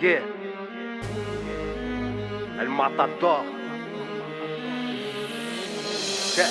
Yeah. El Matador. Yeah.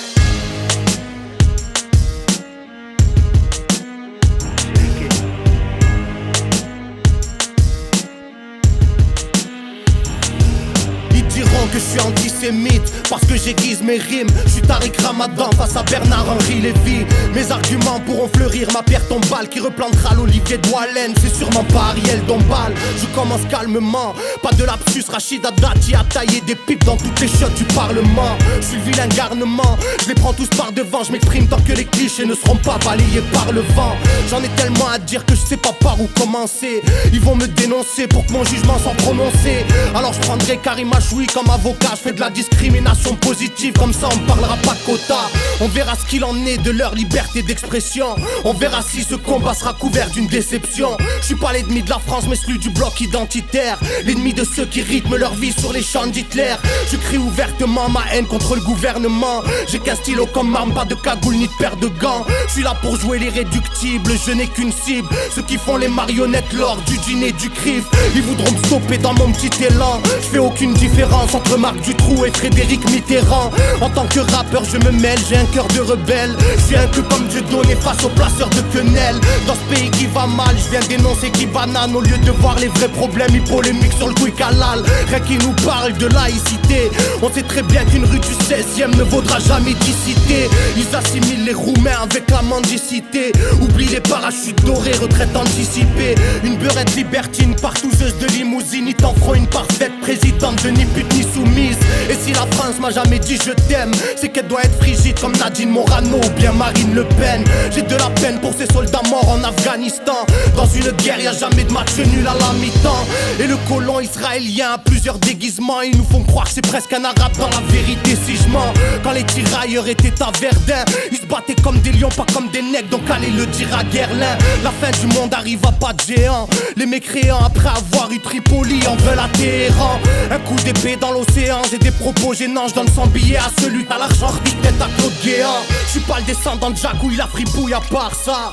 Que je suis antisémite parce que j'aiguise mes rimes. Je suis Tariq Ramadan face à Bernard-Henri Lévy. Mes arguments pourront fleurir ma pierre tombale qui replantera l'olivier de Wallen. C'est sûrement pas Ariel Dombal. Je commence calmement, pas de lapsus. Rachida Dati a taillé des pipes dans toutes les chiottes du parlement. Je suis le vilain garnement, je les prends tous par devant. Je m'exprime tant que les clichés ne seront pas balayés par le vent. J'en ai tellement à dire que je sais pas par où commencer. Ils vont me dénoncer pour que mon jugement soit prononcé. Alors je prendrai Karim Achoui comme avocat, je fais de la discrimination positive, comme ça on parlera pas de quota. On verra ce qu'il en est de leur liberté d'expression. On verra si ce combat sera couvert d'une déception. Je suis pas l'ennemi de la France mais celui du bloc identitaire, l'ennemi de ceux qui rythment leur vie sur les champs d'Hitler. Je crie ouvertement ma haine contre le gouvernement. J'ai qu'un stylo comme arme, pas de cagoule ni de paire de gants. Je suis là pour jouer l'irréductible, je n'ai qu'une cible. Ceux qui font les marionnettes lors du dîner du CRIF. Ils voudront me stopper dans mon petit élan. Je fais aucune différence entre Marc Dutroux et Frédéric Mitterrand. En tant que rappeur je me mêle, j'ai un cœur de rebelle. Je suis un peu comme Dieu donné face aux placeurs de quenelles. Dans ce pays qui va mal, je viens dénoncer qui banane. Au lieu de voir les vrais problèmes, ils polémiquent sur le quick halal. Rien qui nous parle de laïcité. On sait très bien qu'une rue du 16e ne vaudra jamais 10 cités. Ils assimilent les Roumains avec la mendicité. Oublient les parachutes dorés, retraite anticipée. Une beurette libertine, partouzeuse de limousine. Ils t'en feront une parfaite présidente de ni pute ni soumise. Et si la France m'a jamais dit je t'aime, c'est qu'elle doit être frigide comme Nadine Morano ou bien Marine Le Pen. J'ai de la peine pour ces soldats morts en Afghanistan. Dans une guerre y'a jamais de match nul à la mi-temps. Et le colon israélien a plusieurs déguisements. Ils nous font croire que c'est presque un arabe dans la vérité si je mens. Quand les tirailleurs étaient à Verdun, ils se battaient comme des lions, pas comme des nègres. Donc allez le dire à Guerlain. La fin du monde arrive à pas de géant. Les mécréants après avoir eu Tripoli en veulent à Téhéran. Un coup d'épée dans l'océan, j'ai des propos gênants. Je donne 100 billets à celui qui a l'argent, tête à Claude Guéant. Je suis pas le descendant de Jacques ou il a fripouille à part ça.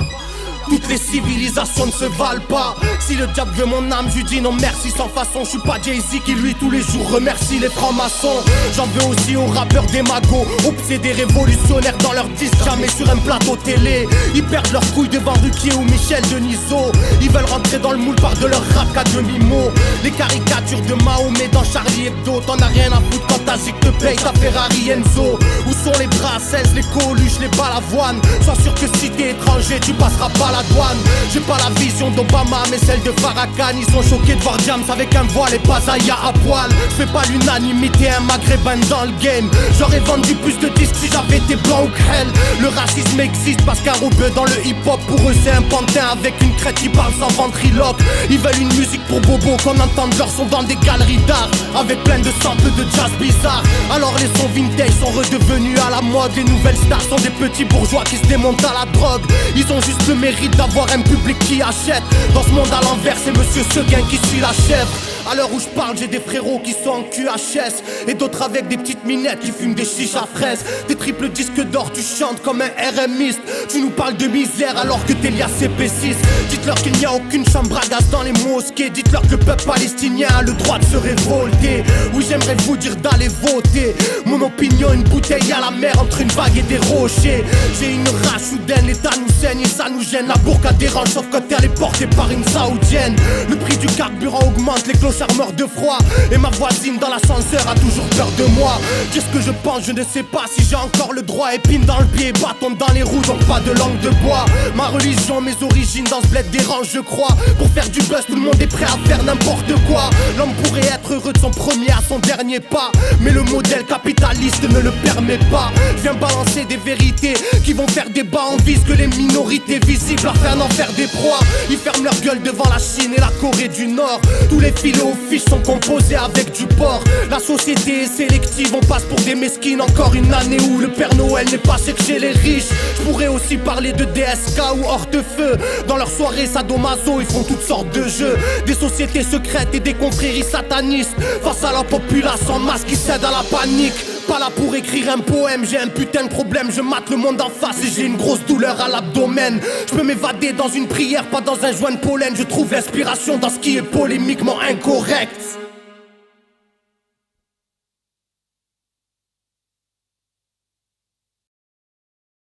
Toutes les civilisations ne se valent pas. Si le diable veut mon âme, je lui dis non merci sans façon. Je suis pas Jay-Z qui lui tous les jours remercie les francs-maçons. J'en veux aussi aux rappeurs démagos, obsédés révolutionnaires dans leurs disques, jamais sur un plateau télé. Ils perdent leurs couilles devant Ruquier ou Michel Denisot. Ils veulent rentrer dans le moule par de leur rap qu'à demi-mot. Les caricatures de Mahomet dans Charlie Hebdo. T'en as rien à foutre quand ta zig te paye ta Ferrari Enzo. Où sont les Brassens, les Coluches, les Balavoine? Sois sûr que si t'es étranger, tu passeras pas la douane. J'ai pas la vision d'Obama mais celle de Farrakhan. Ils sont choqués de voir James avec un voile et pas Zaya à poil. Je fais pas l'unanimité, un maghrébin dans le game. J'aurais vendu plus de disques si j'avais été blanc ou crêle. Le racisme existe parce qu'un rebeu dans le hip-hop, pour eux c'est un pantin avec une crête qui parle sans ventriloque. Ils veulent une musique pour bobo, qu'on entende leur son dans des galeries d'art, avec plein de samples de jazz bizarre. Alors les sons vintage sont redevenus à la mode. Les nouvelles stars sont des petits bourgeois qui se démontent à la drogue. Ils ont juste le mérite d'avoir un public qui achète. Dans ce monde à l'envers, c'est Monsieur Seguin qui suit la chèvre. À l'heure où je parle, j'ai des frérots qui sont en QHS et d'autres avec des petites minettes qui fument des chichas fraises. Des triples disques d'or, tu chantes comme un RMiste. Tu nous parles de misère alors que t'es lié à CP6. Dites-leur qu'il n'y a aucune chambre à gaz dans les mosquées. Dites-leur que le peuple palestinien a le droit de se révolter. Oui, j'aimerais vous dire d'aller voter. Mon opinion, une bouteille à la mer entre une vague et des rochers. J'ai une rage soudaine, l'état nous saigne et ça nous gêne. La bourka dérange sauf quand elle est portée par une saoudienne. Le prix du carburant augmente, les clochards meurent de froid. Et ma voisine dans l'ascenseur a toujours peur de moi. Qu'est-ce que je pense, je ne sais pas si j'ai encore le droit. Épine dans le pied, bâton dans les roues, donc pas de langue de bois. Ma religion, mes origines dans ce bled dérange je crois. Pour faire du buzz, tout le monde est prêt à faire n'importe quoi. L'homme pourrait être heureux de son premier à son dernier pas, mais le modèle capitaliste ne le permet pas. Je viens balancer des vérités qui vont faire débat. On vise que les minorités visibles afin d'en faire des proies. Ils ferment leur gueule devant la Chine et la Corée du Nord. Tous les filets aux fiches sont composés avec du porc. La société est sélective, on passe pour des mesquines. Encore une année où le Père Noël n'est pas chez les riches. Je pourrais aussi parler de DSK ou Hortefeux. Dans leurs soirées sadomaso, ils font toutes sortes de jeux. Des sociétés secrètes et des confréries satanistes. Face à la populace en masse qui cède à la panique. Pas là pour écrire un poème, j'ai un putain de problème. Je mate le monde en face et j'ai une grosse douleur à l'abdomen. Je peux m'évader dans une prière, pas dans un joint de pollen. Je trouve l'inspiration dans ce qui est polémiquement incorrect.